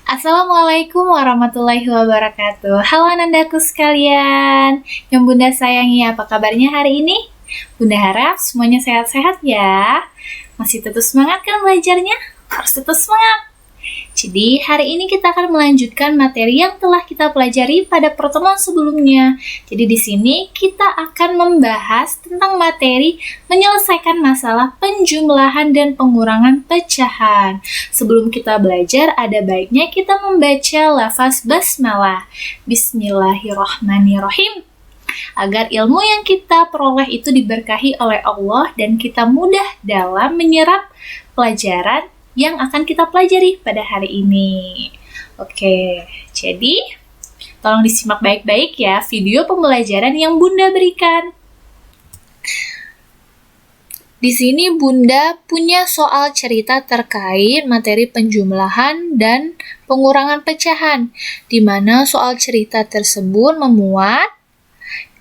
Assalamualaikum warahmatullahi wabarakatuh. Halo anandaku sekalian, yang Bunda sayangi, apa kabarnya hari ini? Bunda harap semuanya sehat-sehat ya. Masih tetap semangat kan belajarnya? Harus tetap semangat. Jadi hari ini kita akan melanjutkan materi yang telah kita pelajari pada pertemuan sebelumnya. Jadi di sini kita akan membahas tentang materi menyelesaikan masalah penjumlahan dan pengurangan pecahan. Sebelum kita belajar, ada baiknya kita membaca lafaz basmalah. Bismillahirrahmanirrahim. Agar ilmu yang kita peroleh itu diberkahi oleh Allah dan kita mudah dalam menyerap pelajaran yang akan kita pelajari pada hari ini. Oke, jadi tolong disimak baik-baik ya video pembelajaran yang Bunda berikan. Di sini Bunda punya soal cerita terkait materi penjumlahan dan pengurangan pecahan, di mana soal cerita tersebut memuat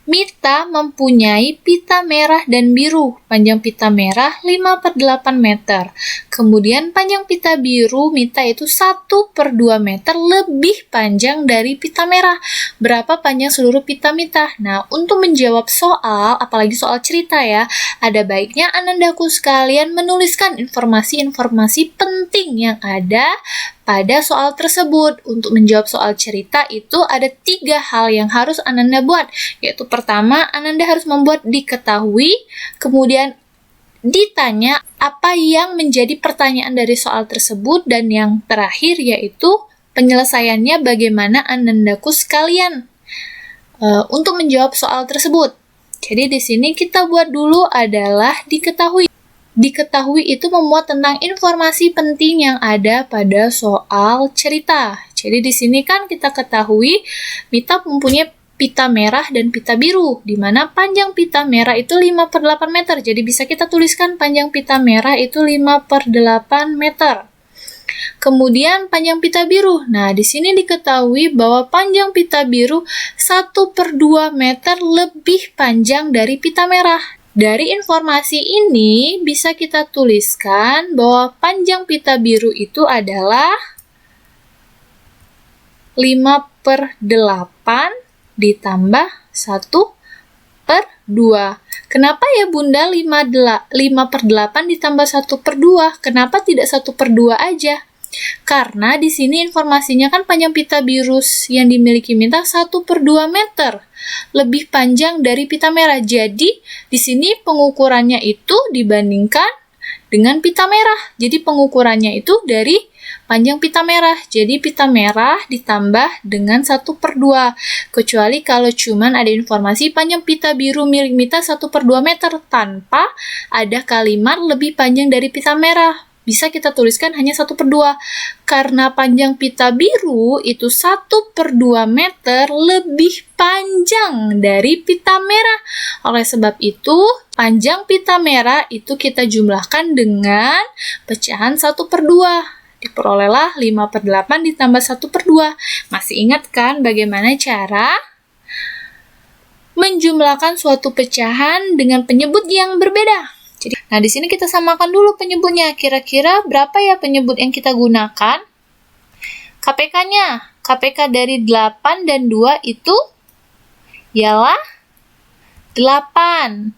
Mita mempunyai pita merah dan biru. Panjang pita merah 5/8 meter. Kemudian panjang pita biru Mita itu 1/2 meter lebih panjang dari pita merah. Berapa panjang seluruh pita Mita? Nah, untuk menjawab soal, apalagi soal cerita ya, ada baiknya anandaku sekalian menuliskan informasi-informasi penting yang ada pada soal tersebut. Untuk menjawab soal cerita itu ada 3 hal yang harus Ananda buat, yaitu pertama, Ananda harus membuat diketahui, kemudian ditanya apa yang menjadi pertanyaan dari soal tersebut, dan yang terakhir yaitu penyelesaiannya bagaimana anandaku sekalian untuk menjawab soal tersebut. Jadi di sini kita buat dulu adalah diketahui. Diketahui itu memuat tentang informasi penting yang ada pada soal cerita. Jadi di sini kan kita ketahui Mita mempunyai pita merah dan pita biru, di mana panjang pita merah itu 5/8 meter. Jadi bisa kita tuliskan panjang pita merah itu 5/8 meter. Kemudian panjang pita biru. Nah, di sini diketahui bahwa panjang pita biru 1/2 meter lebih panjang dari pita merah. Dari informasi ini bisa kita tuliskan bahwa panjang pita biru itu adalah 5/8 ditambah 1/2. Kenapa ya Bunda 5/8 ditambah 1/2? Kenapa tidak 1/2 aja? Karena di sini informasinya kan panjang pita biru yang dimiliki Mita 1/2 meter lebih panjang dari pita merah. Jadi di sini pengukurannya itu dibandingkan dengan pita merah. Jadi pengukurannya itu dari panjang pita merah. Jadi pita merah ditambah dengan 1/2. Kecuali kalau cuman ada informasi panjang pita biru milik Mita 1/2 meter tanpa ada kalimat lebih panjang dari pita merah. Bisa kita tuliskan hanya 1/2. Karena panjang pita biru itu 1/2 meter lebih panjang dari pita merah. Oleh sebab itu, panjang pita merah itu kita jumlahkan dengan pecahan 1/2. Diperolehlah 5/8 ditambah 1/2. Masih ingat kan bagaimana cara menjumlahkan suatu pecahan dengan penyebut yang berbeda? Nah, di sini kita samakan dulu penyebutnya. Kira-kira berapa ya penyebut yang kita gunakan? KPK-nya. KPK dari 8 dan 2 itu ialah 8.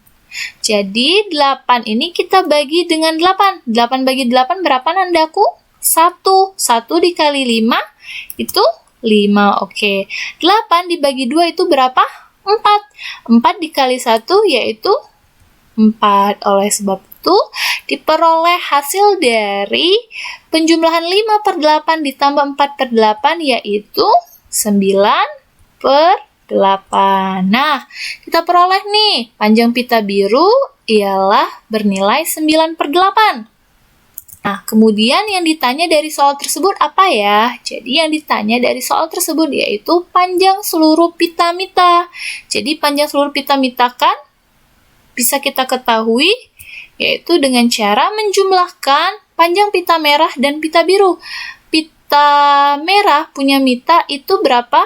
Jadi, 8 ini kita bagi dengan 8. 8 bagi 8 berapa nandaku? 1. 1 dikali 5 itu 5. Oke. 8 dibagi 2 itu berapa? 4. 4 dikali 1 yaitu 4. Oleh sebab itu, diperoleh hasil dari penjumlahan 5/8 ditambah 4/8 yaitu 9/8. Nah, kita peroleh nih, panjang pita biru ialah bernilai 9/8. Nah, kemudian yang ditanya dari soal tersebut apa ya? Jadi yang ditanya dari soal tersebut yaitu panjang seluruh pita Mita. Jadi panjang seluruh pita Mita kan bisa kita ketahui yaitu dengan cara menjumlahkan panjang pita merah dan pita biru. Pita merah punya Mita itu berapa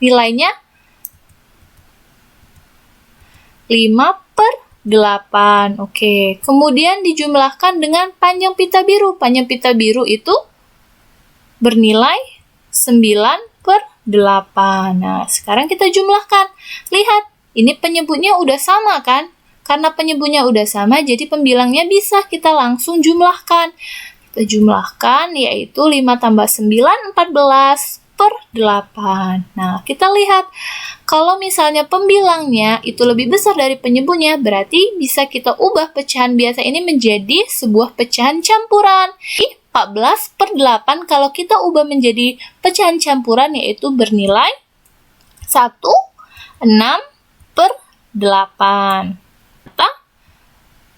nilainya? 5/8. Oke. Kemudian dijumlahkan dengan panjang pita biru. Panjang pita biru itu bernilai 9/8. Nah, sekarang kita jumlahkan. Lihat, ini penyebutnya udah sama kan? Karena penyebutnya udah sama, jadi pembilangnya bisa kita langsung jumlahkan. Kita jumlahkan, yaitu 5 tambah 9, 14/8. Nah, kita lihat, kalau misalnya pembilangnya itu lebih besar dari penyebutnya, berarti bisa kita ubah pecahan biasa ini menjadi sebuah pecahan campuran. 14/8 kalau kita ubah menjadi pecahan campuran, yaitu bernilai 16/8.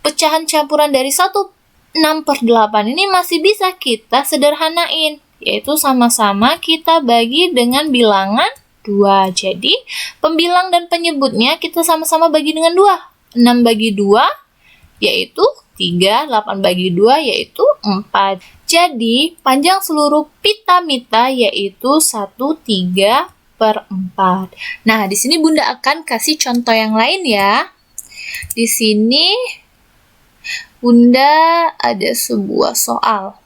Pecahan campuran dari 16/8 ini masih bisa kita sederhanain, yaitu sama-sama kita bagi dengan bilangan 2. Jadi, pembilang dan penyebutnya kita sama-sama bagi dengan 2. 6 bagi 2, yaitu 3. 8 bagi 2, yaitu 4. Jadi, panjang seluruh pita mita yaitu 1/3/4. Nah, di sini Bunda akan kasih contoh yang lain ya. Di sini Bunda ada sebuah soal.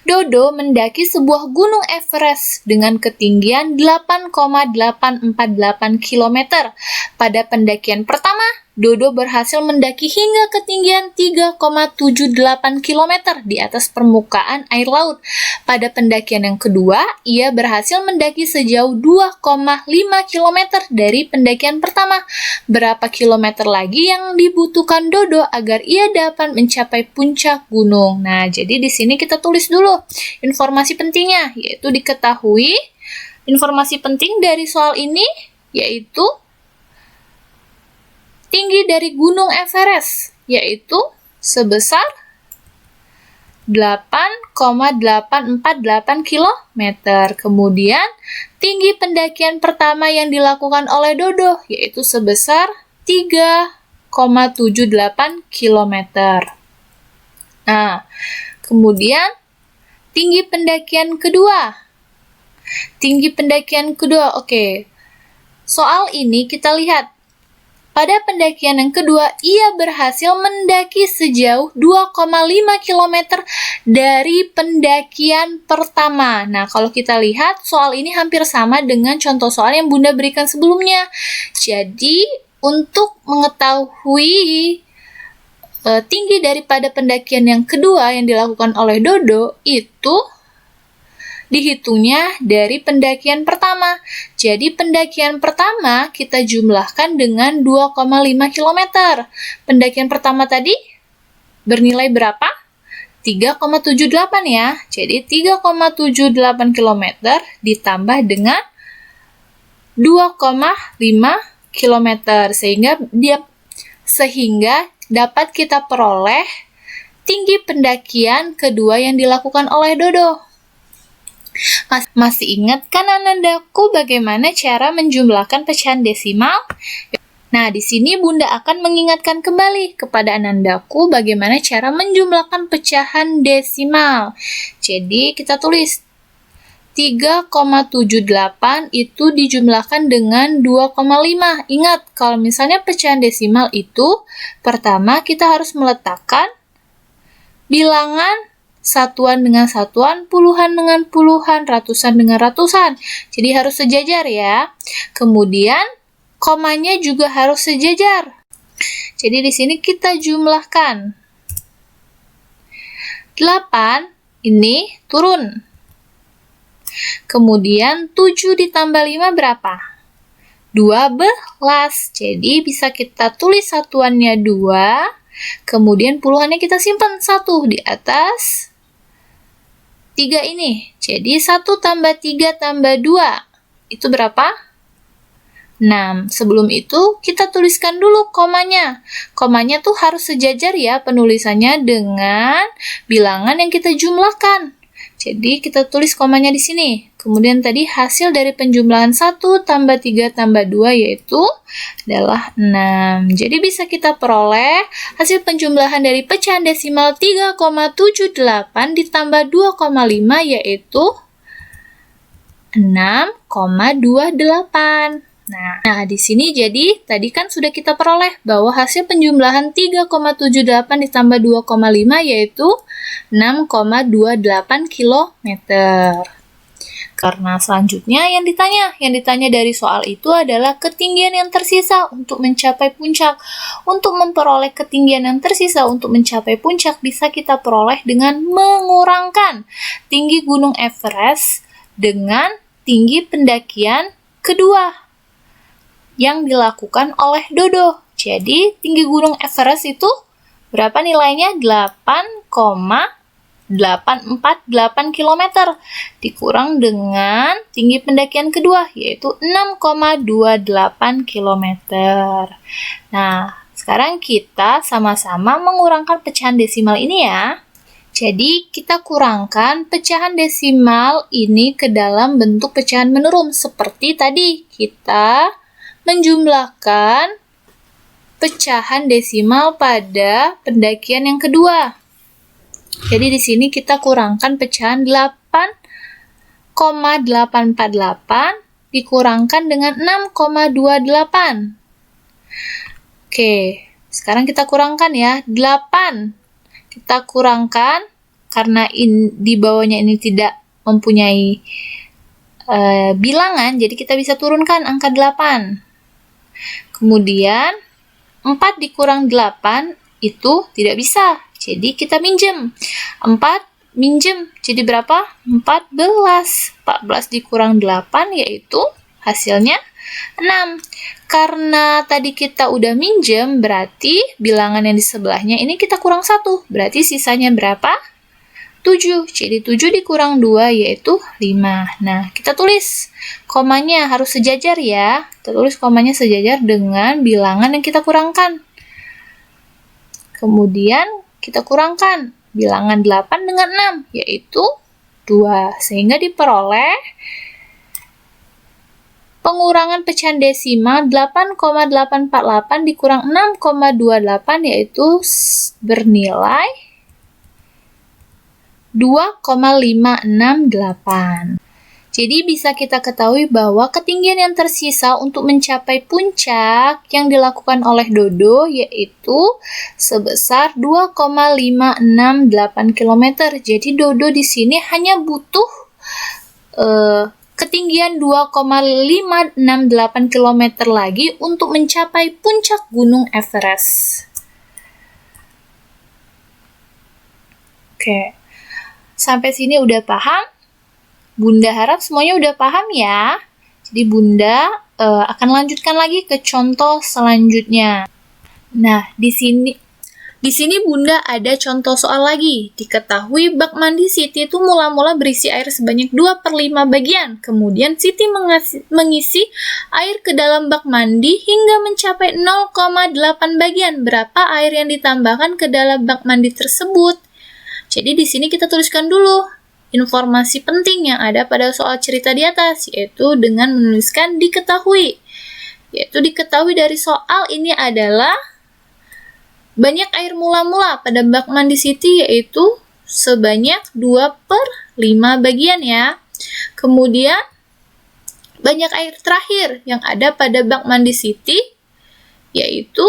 Dodo mendaki sebuah gunung Everest dengan ketinggian 8,848 km. Pada pendakian pertama, Dodo berhasil mendaki hingga ketinggian 3,78 km di atas permukaan air laut. Pada pendakian yang kedua, ia berhasil mendaki sejauh 2,5 km dari pendakian pertama. Berapa kilometer lagi yang dibutuhkan Dodo agar ia dapat mencapai puncak gunung? Nah, jadi di sini kita tulis dulu informasi pentingnya, yaitu diketahui informasi penting dari soal ini, yaitu tinggi dari Gunung Everest, yaitu sebesar 8,848 km. Kemudian, tinggi pendakian pertama yang dilakukan oleh Dodo, yaitu sebesar 3,78 km. Nah, kemudian, tinggi pendakian kedua. Oke. Soal ini kita lihat. Pada pendakian yang kedua, ia berhasil mendaki sejauh 2,5 km dari pendakian pertama. Nah, kalau kita lihat, soal ini hampir sama dengan contoh soal yang Bunda berikan sebelumnya. Jadi, untuk mengetahui tinggi daripada pendakian yang kedua yang dilakukan oleh Dodo, itu dihitungnya dari pendakian pertama. Jadi pendakian pertama kita jumlahkan dengan 2,5 km. Pendakian pertama tadi bernilai berapa? 3,78 ya. Jadi 3,78 km ditambah dengan 2,5 km sehingga dapat kita peroleh tinggi pendakian kedua yang dilakukan oleh Dodo. Masih ingat kan Anandaku bagaimana cara menjumlahkan pecahan desimal? Nah, di sini Bunda akan mengingatkan kembali kepada Anandaku bagaimana cara menjumlahkan pecahan desimal. Jadi, kita tulis 3,78 itu dijumlahkan dengan 2,5. Ingat, kalau misalnya pecahan desimal itu, pertama kita harus meletakkan bilangan satuan dengan satuan, puluhan dengan puluhan, ratusan dengan ratusan. Jadi harus sejajar ya. Kemudian komanya juga harus sejajar. Jadi di sini kita jumlahkan. 8 ini turun. Kemudian 7 ditambah 5 berapa? 12. Jadi bisa kita tulis satuannya 2. Kemudian puluhannya kita simpan 1 di atas 3 ini. Jadi 1 tambah 3 tambah 2. Itu berapa? 6. Sebelum itu, kita tuliskan dulu komanya. Komanya tuh harus sejajar ya penulisannya dengan bilangan yang kita jumlahkan. Jadi kita tulis komanya di sini. Kemudian tadi hasil dari penjumlahan 1 tambah 3 tambah 2 yaitu adalah 6. Jadi bisa kita peroleh hasil penjumlahan dari pecahan desimal 3,78 ditambah 2,5 yaitu 6,28. Nah, di sini jadi tadi kan sudah kita peroleh bahwa hasil penjumlahan 3,78 ditambah 2,5 yaitu 6,28 km. Karena selanjutnya yang ditanya dari soal itu adalah ketinggian yang tersisa untuk mencapai puncak. Untuk memperoleh ketinggian yang tersisa untuk mencapai puncak bisa kita peroleh dengan mengurangkan tinggi Gunung Everest dengan tinggi pendakian kedua yang dilakukan oleh Dodo. Jadi, tinggi Gunung Everest itu berapa nilainya? 8,848 km dikurang dengan tinggi pendakian kedua yaitu 6,28 km. Nah, sekarang kita sama-sama mengurangkan pecahan desimal ini ya. Jadi, kita kurangkan pecahan desimal ini ke dalam bentuk pecahan menurun seperti tadi. Kita menjumlahkan pecahan desimal pada pendakian yang kedua. Jadi di sini kita kurangkan pecahan 8,848 dikurangkan dengan 6,28. Oke, sekarang kita kurangkan ya. 8 kita kurangkan karena di bawahnya ini tidak mempunyai bilangan, jadi kita bisa turunkan angka 8. Kemudian 4 dikurang 8 itu tidak bisa. Jadi kita minjem. 4 minjem. Jadi berapa? 14. 14 dikurang 8 yaitu hasilnya 6. Karena tadi kita udah minjem, berarti bilangan yang di sebelahnya ini kita kurang 1. Berarti sisanya berapa? 7. Jadi 7 dikurang 2 yaitu 5. Nah, kita tulis komanya harus sejajar ya. Kita tulis komanya sejajar dengan bilangan yang kita kurangkan. Kemudian kita kurangkan bilangan 8 dengan 6, yaitu 2. Sehingga diperoleh pengurangan pecahan desimal 8,848 dikurang 6,28, yaitu bernilai 2,568. Jadi bisa kita ketahui bahwa ketinggian yang tersisa untuk mencapai puncak yang dilakukan oleh Dodo yaitu sebesar 2,568 km. Jadi Dodo di sini hanya butuh ketinggian 2,568 km lagi untuk mencapai puncak Gunung Everest. Oke. Sampai sini udah paham? Bunda harap semuanya udah paham ya. Jadi Bunda akan lanjutkan lagi ke contoh selanjutnya. Nah, di sini Bunda ada contoh soal lagi. Diketahui bak mandi Siti itu mula-mula berisi air sebanyak 2/5 bagian. Kemudian Siti mengisi air ke dalam bak mandi hingga mencapai 0,8 bagian. Berapa air yang ditambahkan ke dalam bak mandi tersebut? Jadi di sini kita tuliskan dulu informasi penting yang ada pada soal cerita di atas, yaitu dengan menuliskan diketahui. Yaitu diketahui dari soal ini adalah banyak air mula-mula pada bak mandi Siti, yaitu sebanyak 2/5 bagian ya. Kemudian banyak air terakhir yang ada pada bak mandi Siti, yaitu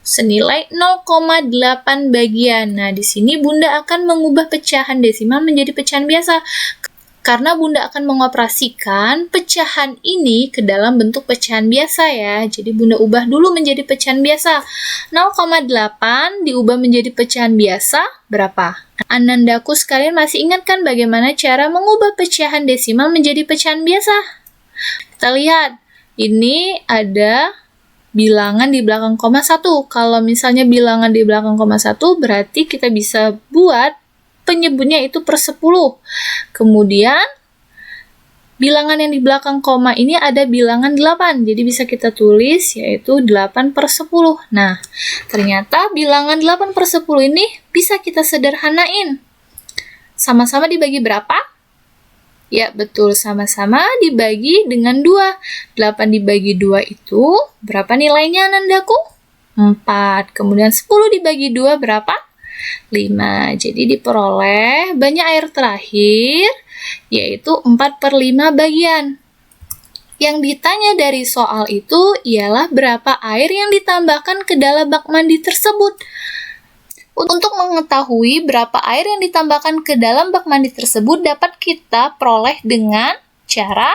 senilai 0,8 bagian. Nah, di sini Bunda akan mengubah pecahan desimal menjadi pecahan biasa. Karena Bunda akan mengoperasikan pecahan ini ke dalam bentuk pecahan biasa ya. Jadi Bunda ubah dulu menjadi pecahan biasa. 0,8 diubah menjadi pecahan biasa berapa? Anandaku sekalian masih ingat kan bagaimana cara mengubah pecahan desimal menjadi pecahan biasa? Kita lihat, ini ada bilangan di belakang koma 1. Kalau misalnya bilangan di belakang koma 1, berarti kita bisa buat penyebutnya itu per 10. Kemudian, bilangan yang di belakang koma ini ada bilangan 8. Jadi bisa kita tulis yaitu 8/10. Nah, ternyata bilangan 8/10 ini bisa kita sederhanain. Sama-sama dibagi berapa? Ya, betul. Sama-sama dibagi dengan 2. 8 dibagi 2 itu berapa nilainya, Nandaku? 4. Kemudian 10 dibagi 2 berapa? 5. Jadi diperoleh banyak air terakhir, yaitu 4/5 bagian. Yang ditanya dari soal itu ialah berapa air yang ditambahkan ke dalam bak mandi tersebut. Untuk mengetahui berapa air yang ditambahkan ke dalam bak mandi tersebut dapat kita peroleh dengan cara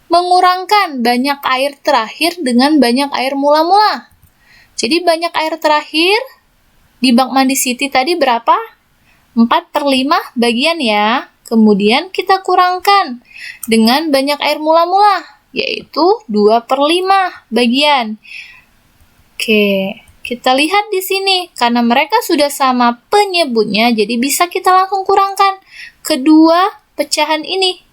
mengurangkan banyak air terakhir dengan banyak air mula-mula. Jadi banyak air terakhir di bak mandi Siti tadi berapa? 4/5 bagian ya. Kemudian kita kurangkan dengan banyak air mula-mula, yaitu 2/5 bagian. Oke, kita lihat di sini. Karena mereka sudah sama penyebutnya, jadi bisa kita langsung kurangkan kedua pecahan ini.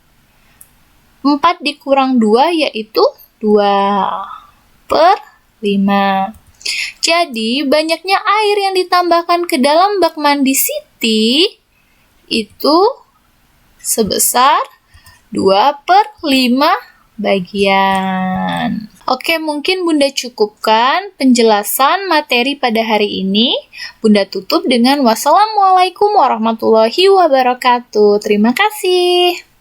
4 dikurang 2 yaitu 2/5. Jadi, banyaknya air yang ditambahkan ke dalam bak mandi Siti itu sebesar 2/5 bagian. Oke, mungkin Bunda cukupkan penjelasan materi pada hari ini. Bunda tutup dengan wassalamualaikum warahmatullahi wabarakatuh. Terima kasih.